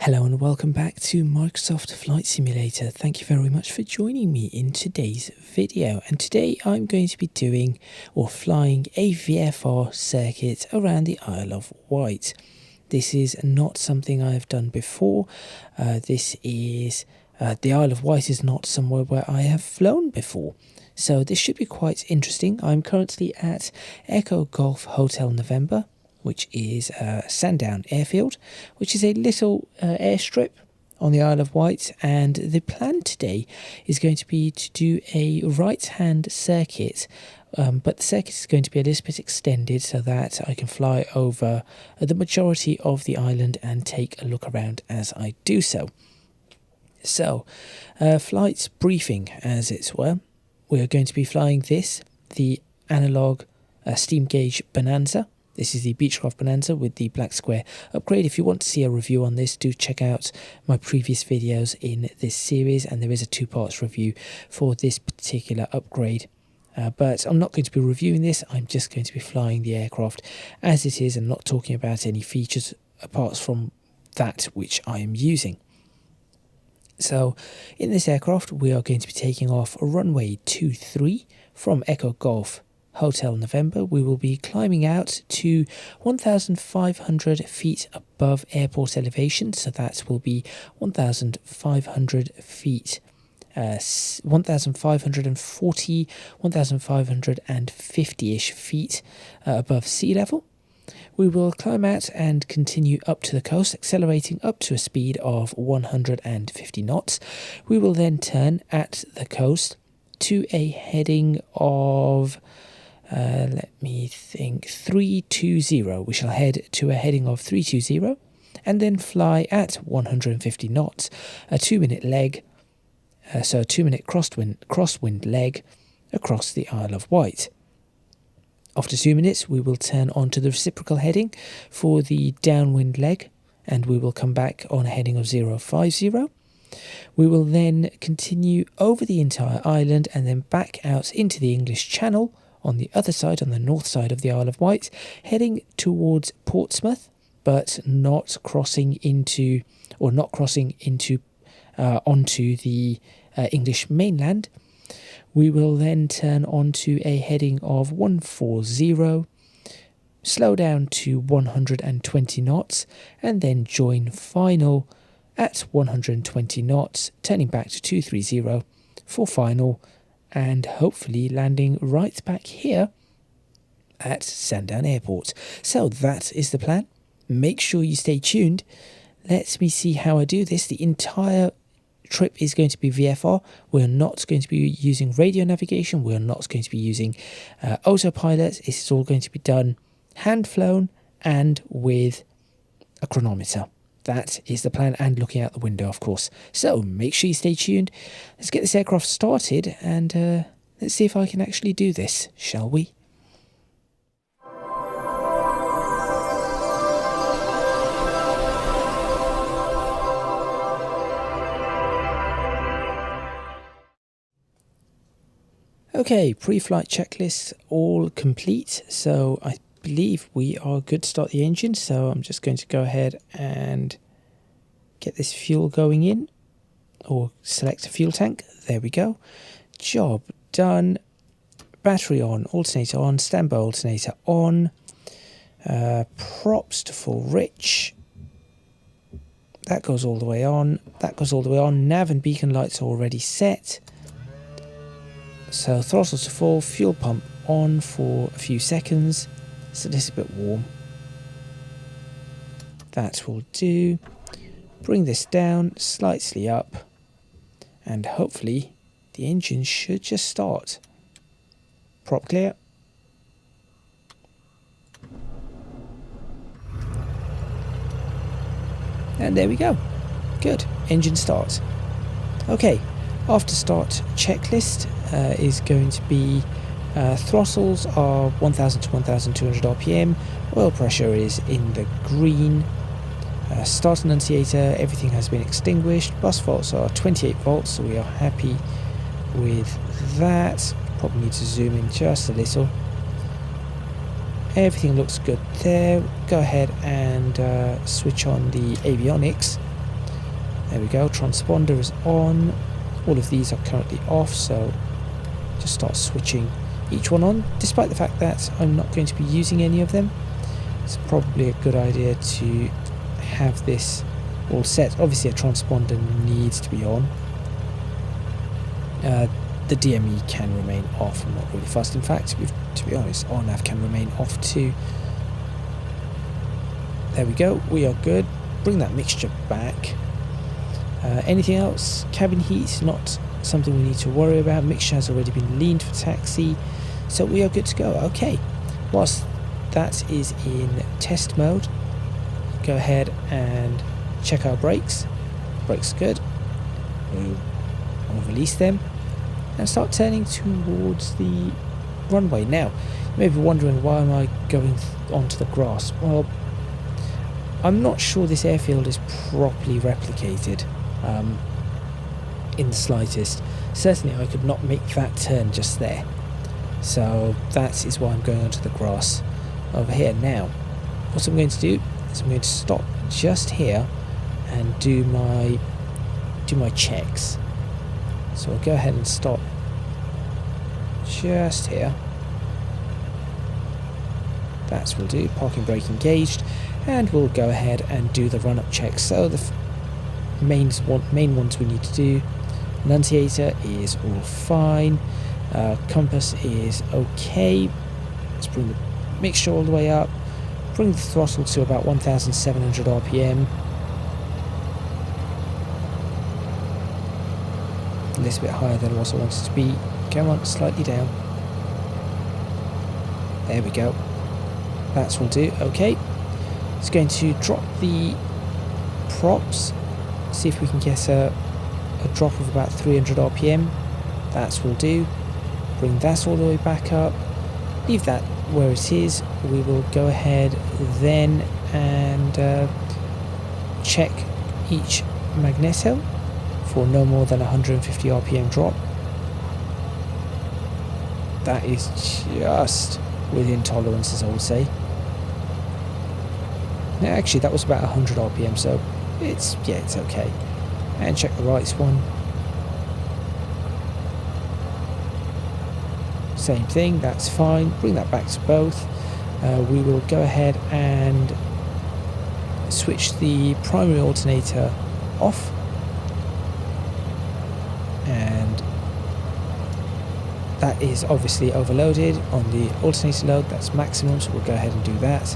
Hello and welcome back to Microsoft Flight Simulator. Thank you very much for joining me in today's video. And today I'm going to be doing or flying a VFR circuit around the Isle of Wight. This is not something I have done before. The Isle of Wight is not somewhere where I have flown before. So this should be quite interesting. I'm currently at Echo Golf Hotel November, which is Sandown Airfield, which is a little airstrip on the Isle of Wight, and the plan today is going to be to do a right-hand circuit, but the circuit is going to be a little bit extended so that I can fly over the majority of the island and take a look around as I do so. So, flight briefing as it were. We're going to be flying the analog steam gauge Bonanza. This is the Beechcraft Bonanza with the black square upgrade. If you want to see a review on this, do check out my previous videos in this series, and there is a two-parts review for this particular upgrade. But I'm not going to be reviewing this, I'm just going to be flying the aircraft as it is and not talking about any features apart from that which I am using. So in this aircraft we are going to be taking off runway 23 from Echo Golf Hotel November. We will be climbing out to 1,500 feet above airport elevation, so that will be 1,500 feet, 1,540, 1,550-ish feet above sea level. We will climb out and continue up to the coast, accelerating up to a speed of 150 knots. We will then turn at the coast to a heading of 320. We shall head to a heading of 320 and then fly at 150 knots, a 2-minute leg, so a 2-minute crosswind leg across the Isle of Wight. After 2 minutes we will turn onto the reciprocal heading for the downwind leg, and we will come back on a heading of 050. We will then continue over the entire island and then back out into the English Channel on the other side, on the north side of the Isle of Wight, heading towards Portsmouth, but not crossing into onto the English mainland. We will then turn onto a heading of 140, slow down to 120 knots, and then join final at 120 knots, turning back to 230 for final, and hopefully landing right back here at Sandown Airport. So that is the plan. Make sure you stay tuned. Let me see how I do this. The entire trip is going to be VFR. We're not going to be using radio navigation. We're not going to be using autopilot. It's all going to be done hand flown and with a chronometer. That is the plan, and looking out the window, of course. So make sure you stay tuned. Let's get this aircraft started, and let's see if I can actually do this, shall we? Okay, pre-flight checklist all complete, so I believe we are good to start the engine. So I'm just going to go ahead and get this fuel going in, or select a fuel tank. There we go. Job done. Battery on, alternator on, standby alternator on. Props to full rich. That goes all the way on. That goes all the way on. Nav and beacon lights are already set. So throttle to full, fuel pump on for a few seconds. It's a little bit warm. That will do. Bring this down slightly up, and hopefully the engine should just start. Prop clear. And there we go. Good. Engine start. Okay. After start checklist is going to be throttles are 1000 to 1200 RPM, oil pressure is in the green, start annunciator, everything has been extinguished, bus volts are 28 volts, so we are happy with that. Probably need to zoom in just a little. Everything looks good there. Go ahead and switch on the avionics. There we go, transponder is on. All of these are currently off, so just start switching each one on, despite the fact that I'm not going to be using any of them. It's probably a good idea to have this all set. Obviously a transponder needs to be on. The DME can remain off, I'm not really fussed. In fact, to be honest, RNAV can remain off too. There we go, we are good. Bring that mixture back. Anything else? Cabin heat, not something we need to worry about. Mixture has already been leaned for taxi, so we are good to go. Okay, whilst that is in test mode, go ahead and check our brakes. Brakes good. We'll release them and start turning towards the runway. Now, you may be wondering, why am I going onto the grass? Well, I'm not sure this airfield is properly replicated in the slightest. Certainly I could not make that turn just there. So that is why I'm going onto the grass over here. Now, what I'm going to do is I'm going to stop just here and do my checks. So I'll go ahead and stop just here. That will do. Parking brake engaged, and we'll go ahead and do the run-up checks. So the main ones we need to do. Annunciator is all fine. Compass is okay. Let's bring the mixture all the way up. Bring the throttle to about 1,700 RPM. A little bit higher than what I wanted to be. Come on, slightly down. There we go. That will do. Okay. It's going to drop the props. See if we can get a drop of about 300 RPM. That will do. Bring that all the way back up. Leave that where it is. We will go ahead then and check each magneto for no more than 150 RPM drop. That is just within tolerances, I would say. Now, actually, that was about 100 RPM, so it's okay. And check the right one. Same thing, that's fine. Bring that back to both. We will go ahead and switch the primary alternator off. And that is obviously overloaded on the alternator load. That's maximum, so we'll go ahead and do that.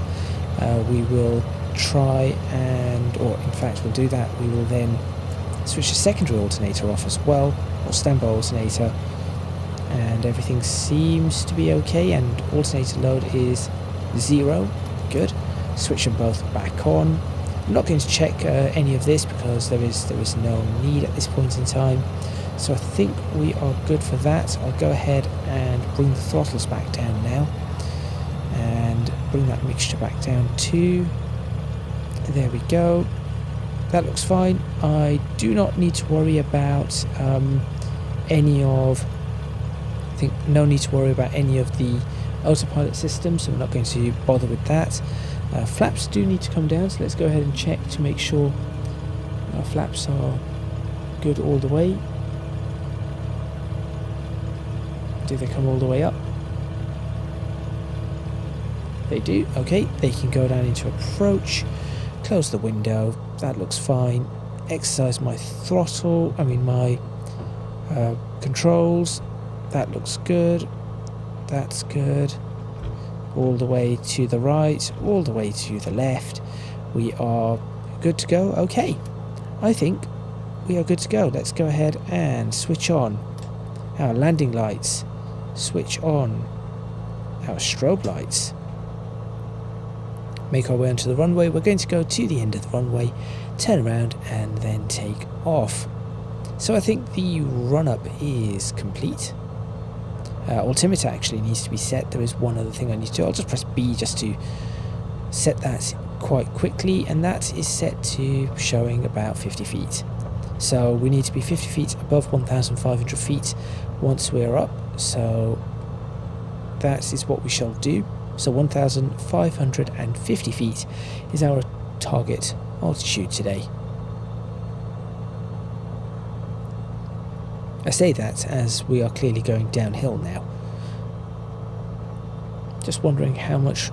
We will try and, or in fact we'll do that. We will then switch the secondary alternator off as well, or standby alternator, and everything seems to be okay, and alternator load is 0. Good. Switch them both back on. I'm not going to check any of this because there is no need at this point in time. So I think we are good for that. I'll go ahead and bring the throttles back down now, and bring that mixture back down too. There we go. That looks fine. I do not need to worry about any of the autopilot system, so we're not going to bother with that. Flaps do need to come down, so let's go ahead and check to make sure our flaps are good all the way. Do they come all the way up? They do. Okay, they can go down into approach. Close the window. That looks fine. Exercise my throttle. My controls. That looks good. That's good. All the way to the right. All the way to the left. We are good to go. Okay. I think we are good to go. Let's go ahead and switch on our landing lights. Switch on our strobe lights. Make our way onto the runway. We're going to go to the end of the runway, turn around and then take off. So I think the run-up is complete. Altimeter actually needs to be set. There is one other thing I need to do. I'll just press B just to set that quite quickly, and that is set to showing about 50 feet. So we need to be 50 feet above 1,500 feet once we're up. So that is what we shall do. So 1,550 feet is our target altitude today. I say that as we are clearly going downhill now. Just wondering how much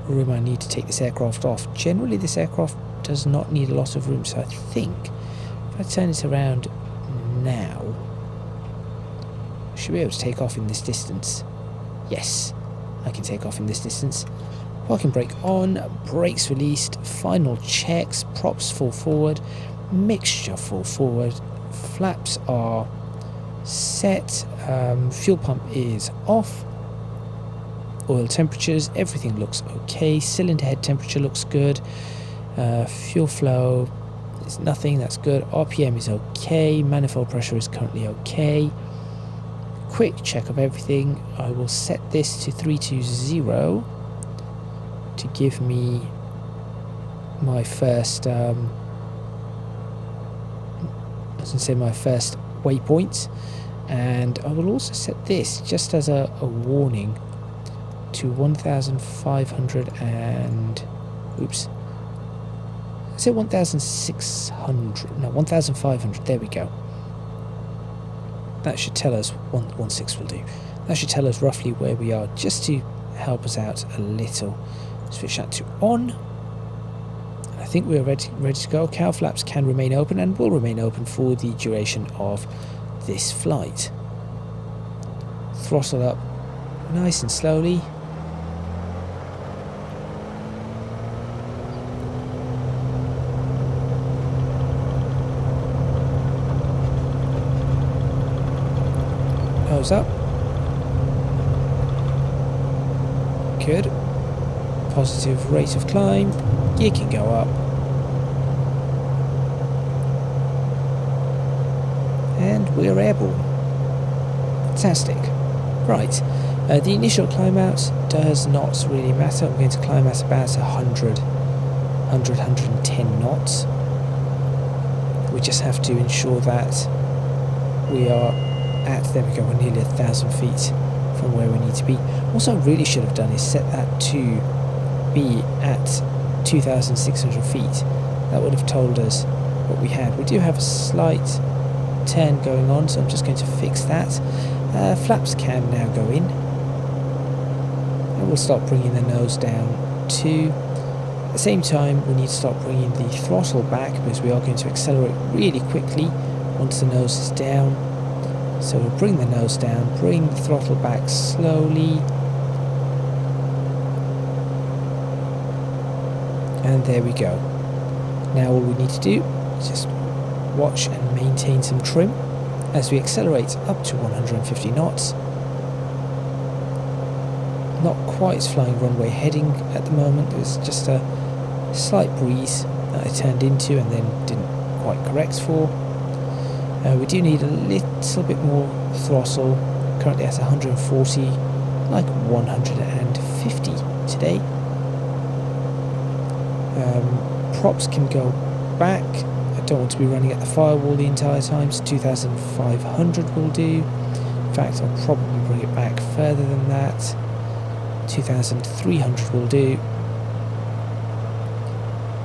room I need to take this aircraft off. Generally this aircraft does not need a lot of room, so I think if I turn it around now, I should be able to take off in this distance. Yes, I can take off in this distance. Parking brake on, brakes released, final checks, props full forward, mixture full forward, flaps are set, fuel pump is off, oil temperatures, everything looks okay, cylinder head temperature looks good, fuel flow is nothing, that's good, RPM is okay, manifold pressure is currently okay. Quick check of everything. I will set this to 320 to give me my first my first waypoint, and I will also set this just as a warning to 1,500 and oops, I said 1,600, no 1,500, there we go. That should tell us, 1.16 will do, that should tell us roughly where we are, just to help us out a little. Switch that to on. I think we're ready to go. Cowl flaps can remain open and will remain open for the duration of this flight. Throttle up nice and slowly. Nose up. Good. Positive rate of climb. Gear can go up. And we're airborne. Fantastic. Right. The initial climb out does not really matter. I'm going to climb at about 110 knots. We just have to ensure that we are at, there we go, we're nearly 1,000 feet from where we need to be. What I really should have done is set that to be at 2,600 feet. That would have told us what we had. We do have a slight turn going on, so I'm just going to fix that. Flaps can now go in, and we'll start bringing the nose down too. At the same time, we need to start bringing the throttle back, because we are going to accelerate really quickly once the nose is down. So we'll bring the nose down, bring the throttle back slowly, and there we go. Now all we need to do is just watch and maintain some trim as we accelerate up to 150 knots. Not quite flying runway heading at the moment. There's just a slight breeze that I turned into and then didn't quite correct for. We do need a little bit more throttle, currently at 140, like 150 today. Props can go back. I don't want to be running at the firewall the entire time, so 2,500 will do. In fact, I'll probably bring it back further than that. 2,300 will do.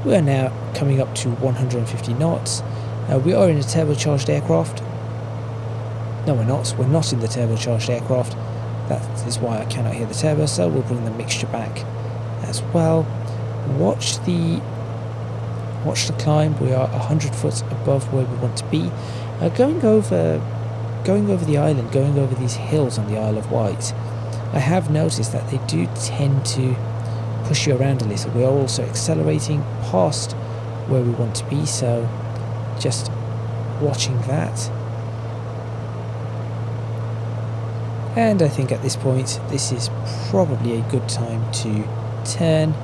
We are now coming up to 150 knots. We are in a turbocharged aircraft. No, we're not. We're not in the turbocharged aircraft. That is why I cannot hear the turbo, so we'll bring the mixture back as well. Watch the climb. We are 100 foot above where we want to be. Going over the island, going over these hills on the Isle of Wight, I have noticed that they do tend to push you around a little. We are also accelerating past where we want to be, so just watching that. And I think at this point this is probably a good time to turn.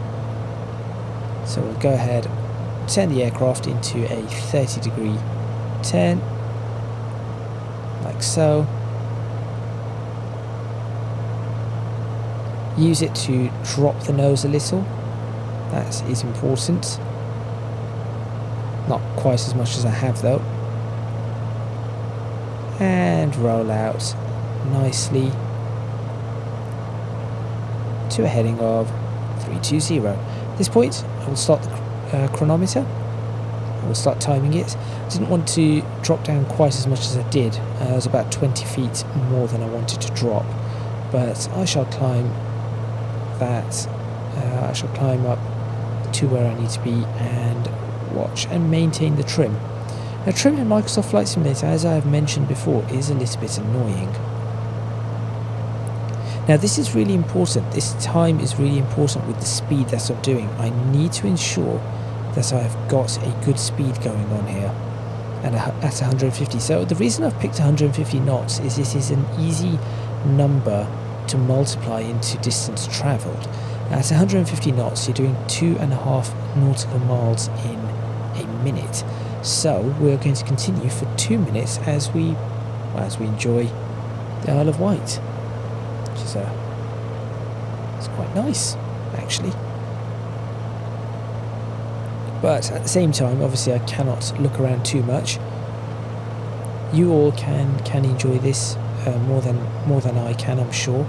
So we'll go ahead, turn the aircraft into a 30-degree turn, like so. Use it to drop the nose a little. That is important. Not quite as much as I have though. And roll out nicely to a heading of 320. At this point I will start the chronometer We'll start timing it. I didn't want to drop down quite as much as I did. It was about 20 feet more than I wanted to drop, but I shall climb that. I shall climb up to where I need to be and watch and maintain the trim. Now, trim in Microsoft Flight Simulator, as I have mentioned before, is a little bit annoying. Now, this is really important. This time is really important with the speed that I'm doing. I need to ensure that I've got a good speed going on here and at 150. So the reason I've picked 150 knots is this is an easy number to multiply into distance travelled. At 150 knots, you're doing 2.5 nautical miles in a minute. So we're going to continue for 2 minutes as we enjoy the Isle of Wight, which is it's quite nice, actually. But at the same time, obviously, I cannot look around too much. You all can enjoy this more than I can, I'm sure.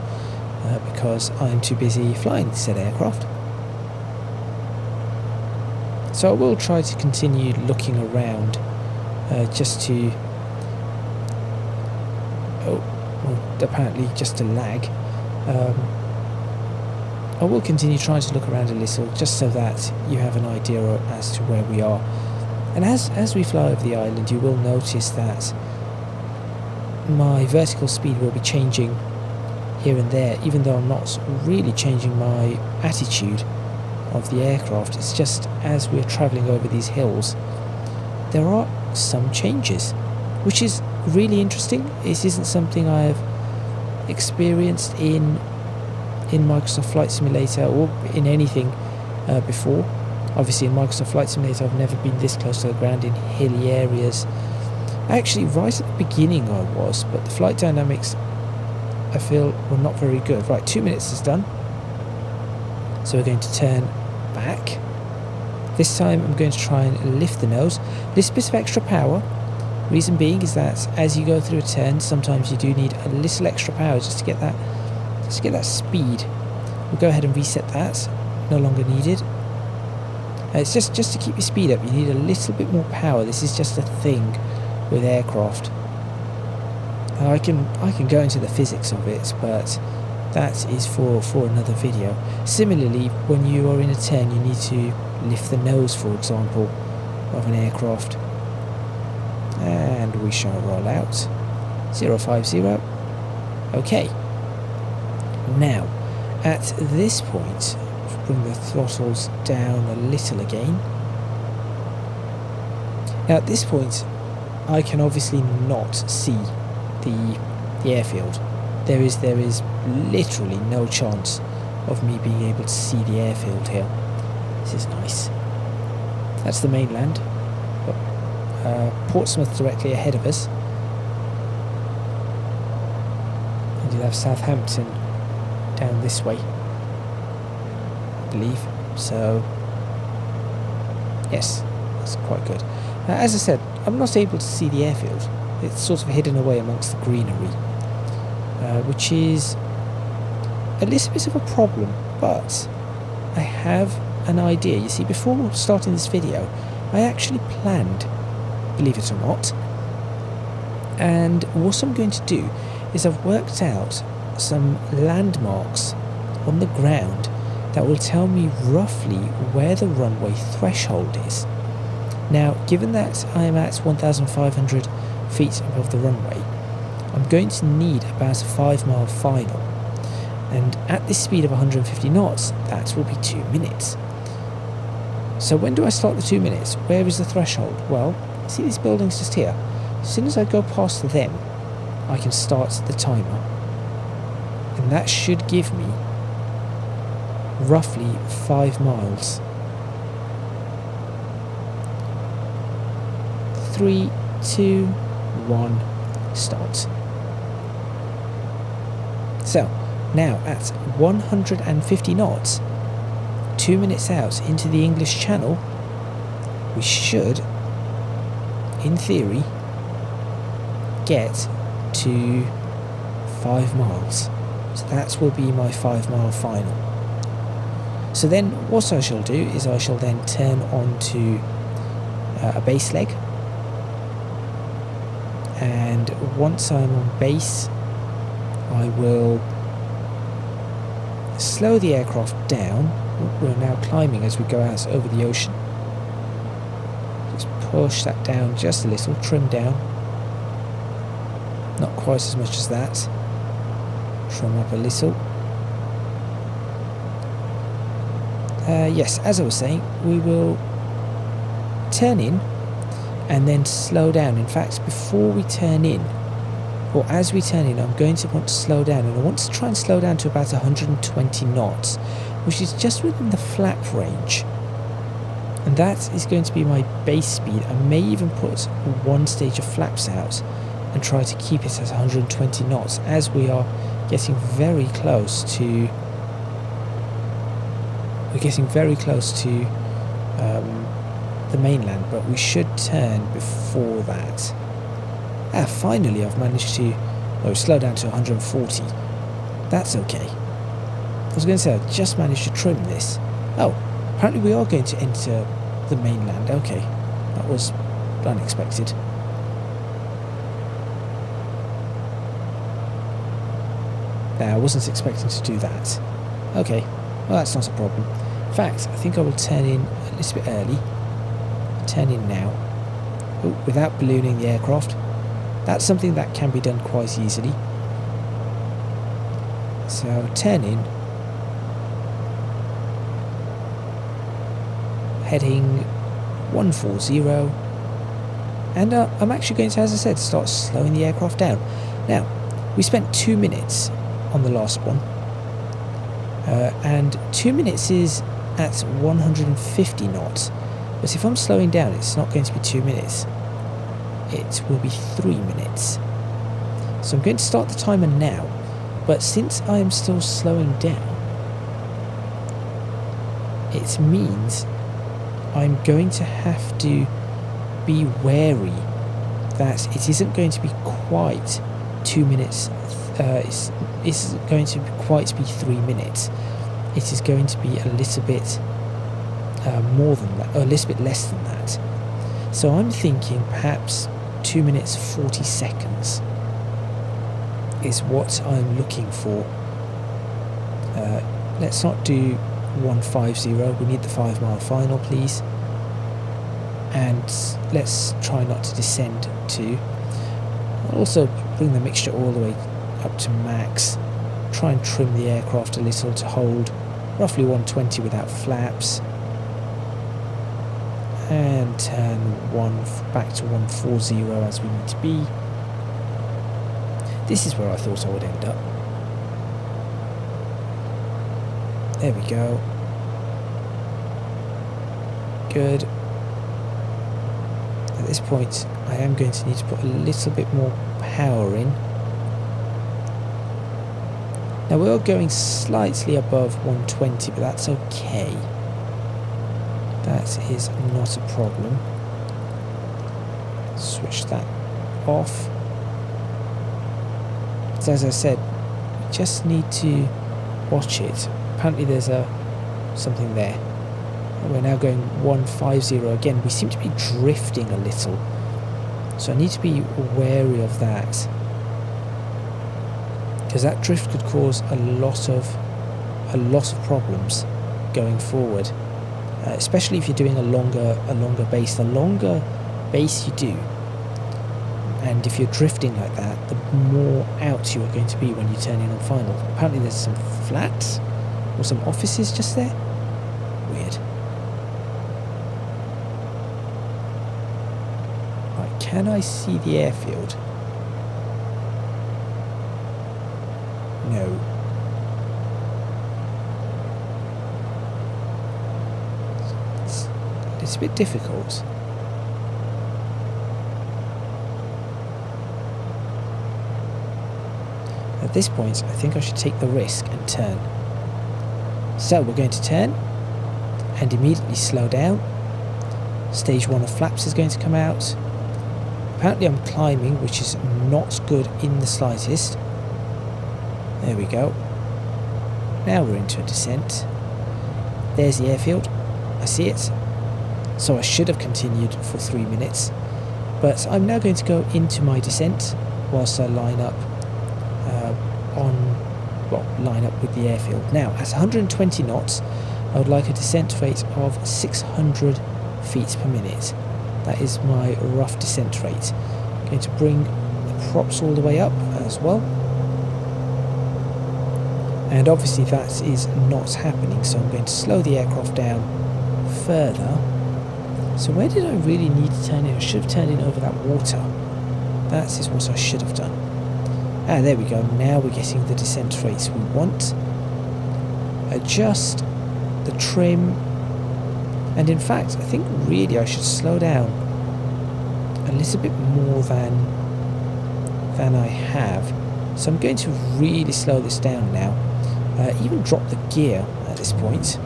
Because I'm too busy flying said aircraft. So I will try to continue looking around just to apparently just to lag. I will continue trying to look around a little just so that you have an idea as to where we are. And as we fly over the island, you will notice that my vertical speed will be changing here and there, even though I'm not really changing my attitude of the aircraft. It's just as we're travelling over these hills, there are some changes, which is really interesting. This isn't something I've experienced in Microsoft Flight Simulator or in anything before. Obviously in Microsoft Flight Simulator I've never been this close to the ground in hilly areas. Actually right at the beginning I was, but the flight dynamics I feel were not very good. Right, 2 minutes is done. So we're going to turn back. This time I'm going to try and lift the nose. This bit of extra power, reason being is that as you go through a turn, sometimes you do need a little extra power just to get that speed. We'll go ahead and reset that. No longer needed. It's just to keep your speed up, you need a little bit more power. This is just a thing with aircraft. I can go into the physics of it, but that is for another video. Similarly, when you are in a turn, you need to lift the nose, for example, of an aircraft. And we shall roll out 050. Okay. Now, at this point, bring the throttles down a little again. Now, at this point, I can obviously not see the airfield. There is literally no chance of me being able to see the airfield here. This is nice. That's the mainland. Portsmouth directly ahead of us. And you'll have Southampton down this way, I believe. So yes, that's quite good. As I said, I'm not able to see the airfield. It's sort of hidden away amongst the greenery, which is a little bit of a problem, but I have an idea. You see, before starting this video, I actually planned, believe it or not, and what I'm going to do is I've worked out some landmarks on the ground that will tell me roughly where the runway threshold is. Now, given that I am at 1,500 feet above the runway, I'm going to need about a 5-mile final, and at this speed of 150 knots, that will be 2 minutes. So when do I start the 2 minutes? Where is the threshold? Well, see these buildings just here? As soon as I go past them, I can start the timer, and that should give me roughly 5 miles. 3, 2, 1, start. So, now at 150 knots, 2 minutes out into the English Channel, we should, in theory, get to 5 miles. So that will be my 5-mile final. So then what I shall do is I shall then turn on to a base leg, and once I'm on base I will slow the aircraft down. We're now climbing as we go out over the ocean. Just push that down just a little, trim down. Not quite as much as that. Trim up a little. Yes, as I was saying, we will turn in and then slow down. In fact, before we turn in, or as we turn in, I'm going to want to slow down, and I want to try and slow down to about 120 knots, which is just within the flap range. And that is going to be my base speed. I may even put one stage of flaps out and try to keep it at 120 knots, as we are getting very close to the mainland, but we should turn before that. Finally I've managed to slow down to 140. That's okay. I was going to say I just managed to trim this. Oh, apparently we are going to enter the mainland. Okay, that was unexpected. I wasn't expecting to do that. Okay, well, that's not a problem. In fact, I think I will turn in a little bit early. Turn in now. Without ballooning the aircraft. That's something that can be done quite easily. So turn in. Heading 140. And I'm actually going to, as I said, start slowing the aircraft down. Now, we spent 2 minutes on the last one. And 2 minutes is at 150 knots. But if I'm slowing down, it's not going to be 2 minutes. It will be 3 minutes. So I'm going to start the timer now, but since I am still slowing down, it means I'm going to have to be wary that it isn't going to be quite 2 minutes. It's going to quite be 3 minutes. It is going to be a little bit more than that, or a little bit less than that. So I'm thinking perhaps 2 minutes 40 seconds is what I'm looking for. Let's not do 150, we need the 5 mile final, please. And let's try not to descend too. I'll also bring the mixture all the way up to max. Try and trim the aircraft a little to hold roughly 120 without flaps. And turn back to 140 as we need to be. This is where I thought I would end up. There we go. Good. At this point, I am going to need to put a little bit more power in. Now we are going slightly above 120, but that's okay. That is not a problem. Switch that off. So as I said, we just need to watch it. Apparently there's something there. We're now going 150 again. We seem to be drifting a little, so I need to be wary of that, because that drift could cause a lot of problems going forward. Especially if you're doing a longer base. The longer base you do, and if you're drifting like that, the more out you are going to be when you turn in on final. Apparently there's some flats or some offices just there. Weird. Right, can I see the airfield? No. It's a bit difficult. At this point, I think I should take the risk and turn. So we're going to turn and immediately slow down. Stage 1 of flaps is going to come out. Apparently I'm climbing, which is not good in the slightest. There we go. Now we're into a descent. There's the airfield. I see it. so I should have continued for 3 minutes. But I'm now going to go into my descent whilst I line up line up with the airfield. Now, at 120 knots, I would like a descent rate of 600 feet per minute. That is my rough descent rate. I'm going to bring the props all the way up as well. And obviously that is not happening, so I'm going to slow the aircraft down further. So where did I really need to turn in? I should have turned in over that water. That is what I should have done. Ah, there we go. Now we're getting the descent rates we want. Adjust the trim. And in fact, I think really I should slow down a little bit more than I have. So I'm going to really slow this down now. Even drop the gear at this point.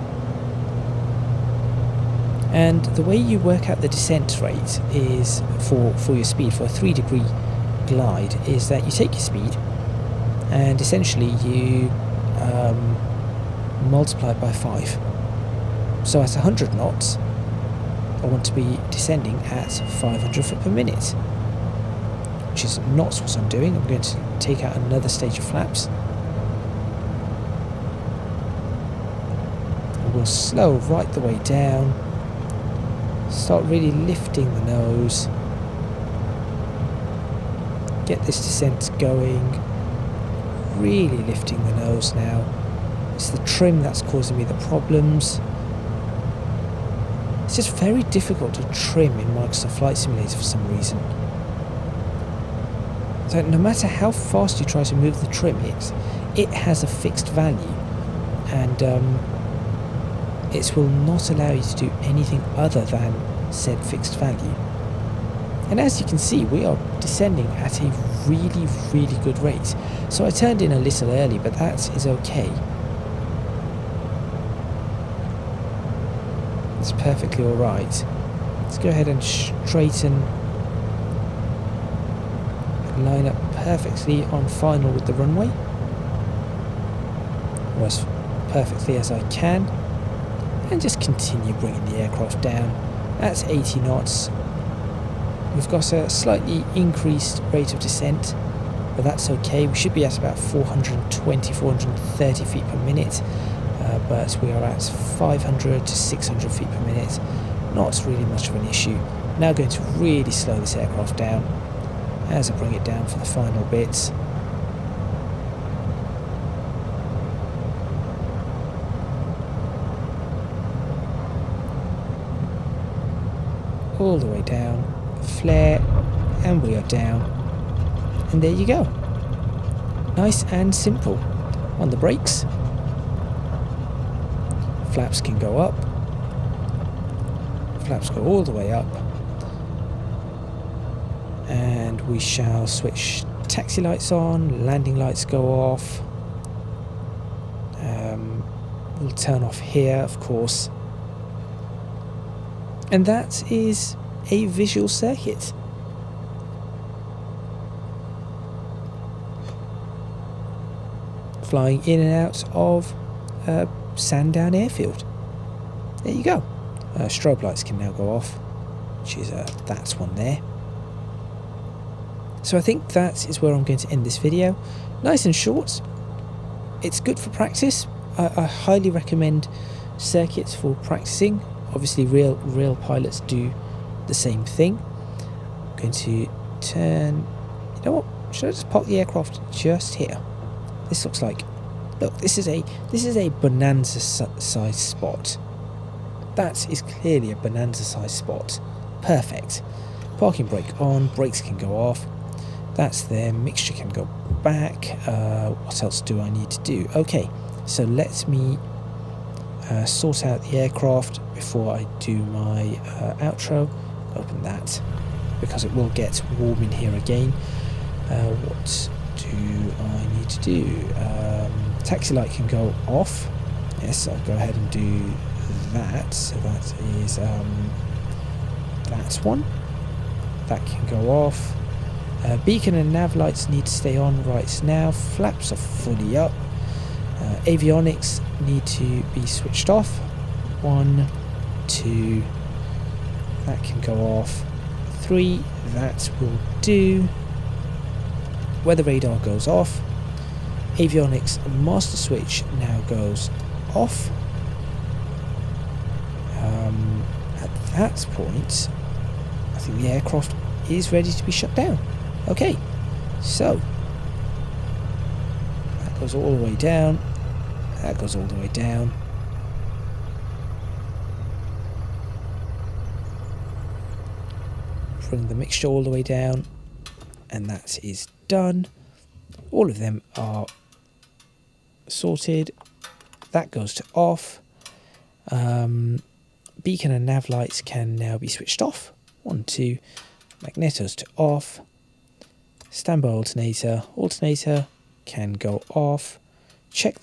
And the way you work out the descent rate is for your speed, for a 3-degree glide, is that you take your speed and essentially you multiply it by 5. So at 100 knots, I want to be descending at 500 foot per minute, which is not what I'm doing. I'm going to take out another stage of flaps. And we'll slow right the way down. Start really lifting the nose. Get this descent going. Really lifting the nose now. It's the trim that's causing me the problems. It's just very difficult to trim in Microsoft Flight Simulator for some reason. So no matter how fast you try to move the trim, it has a fixed value, and it will not allow you to do anything other than said fixed value. And as you can see, we are descending at a really, really good rate. So I turned in a little early, but that is okay. It's perfectly alright. Let's go ahead and straighten. Line up perfectly on final with the runway. Or as perfectly as I can. And just continue bringing the aircraft down. That's 80 knots. We've got a slightly increased rate of descent, but that's okay. We should be at about 420, 430 feet per minute, but we are at 500 to 600 feet per minute. Not really much of an issue. Now going to really slow this aircraft down as I bring it down for the final bits. All the way down, flare, and we are down. And there you go. Nice and simple. On the brakes, flaps can go up. Flaps go all the way up. And we shall switch taxi lights on, landing lights go off. We'll turn off here, of course. And that is a visual circuit. Flying in and out of Sandown Airfield. There you go. Strobe lights can now go off, which is that one there. So I think that is where I'm going to end this video. Nice and short. It's good for practice. I highly recommend circuits for practicing. Obviously real pilots do the same thing. I'm going to turn, you know what, should I just park the aircraft just here? This looks like, look, this is a Bonanza size spot. That is clearly a Bonanza size spot. Perfect. Parking brake on, brakes can go off. That's there, mixture can go back. What else do I need to do? Okay, so let me sort out the aircraft before I do my outro. Open that, because it will get warm in here again. What do I need to do? Taxi light can go off. Yes, I'll go ahead and do that. So that is that one. That can go off. Beacon and nav lights need to stay on right now. Flaps are fully up. Avionics need to be switched off. 1, 2, that can go off. 3, that will do. Weather radar goes off. Avionics master switch now goes off. At that point, I think the aircraft is ready to be shut down. Okay, so that goes all the way down. That goes all the way down. Bring the mixture all the way down, and that is done. All of them are sorted. That goes to off. Beacon and nav lights can now be switched off. 1, 2. Magnetos to off. Standby alternator. Alternator can go off. Check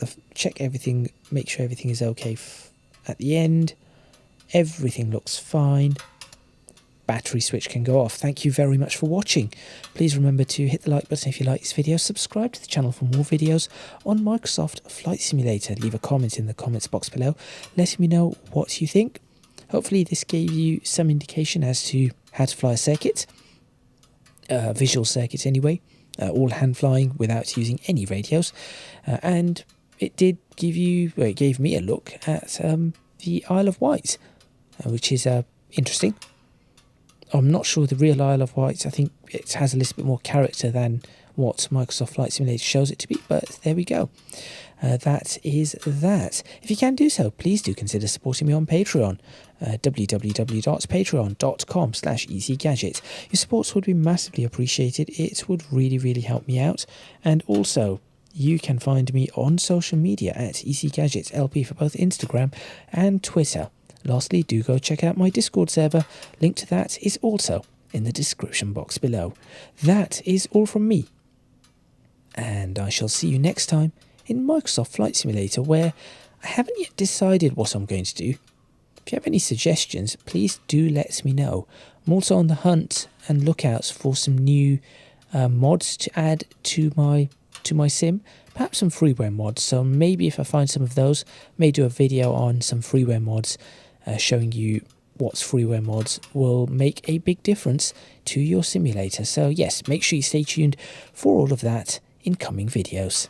everything. Make sure everything is okay at the end. Everything looks fine. Battery switch can go off. Thank you very much for watching. Please remember to hit the like button if you like this video, subscribe to the channel for more videos on Microsoft Flight Simulator, leave a comment in the comments box below letting me know what you think. Hopefully this gave you some indication as to how to fly a circuit, visual circuit anyway, all hand flying without using any radios, and it did give you, well, it gave me a look at the Isle of Wight, which is interesting. I'm not sure the real Isle of Wight. I think it has a little bit more character than what Microsoft Flight Simulator shows it to be, but there we go. That is that. If you can do so, please do consider supporting me on Patreon, www.patreon.com/easygadget. Your support would be massively appreciated. It would really help me out. And also, you can find me on social media at easygadgetslp for both Instagram and Twitter. Lastly, do go check out my Discord server. Link to that is also in the description box below. That is all from me, and I shall see you next time in Microsoft Flight Simulator, where I haven't yet decided what I'm going to do. If you have any suggestions, please do let me know. I'm also on the hunt and lookouts for some new mods to add to my sim, perhaps some freeware mods. So maybe if I find some of those, may do a video on some freeware mods, showing you what freeware mods will make a big difference to your simulator. So yes, make sure you stay tuned for all of that in coming videos.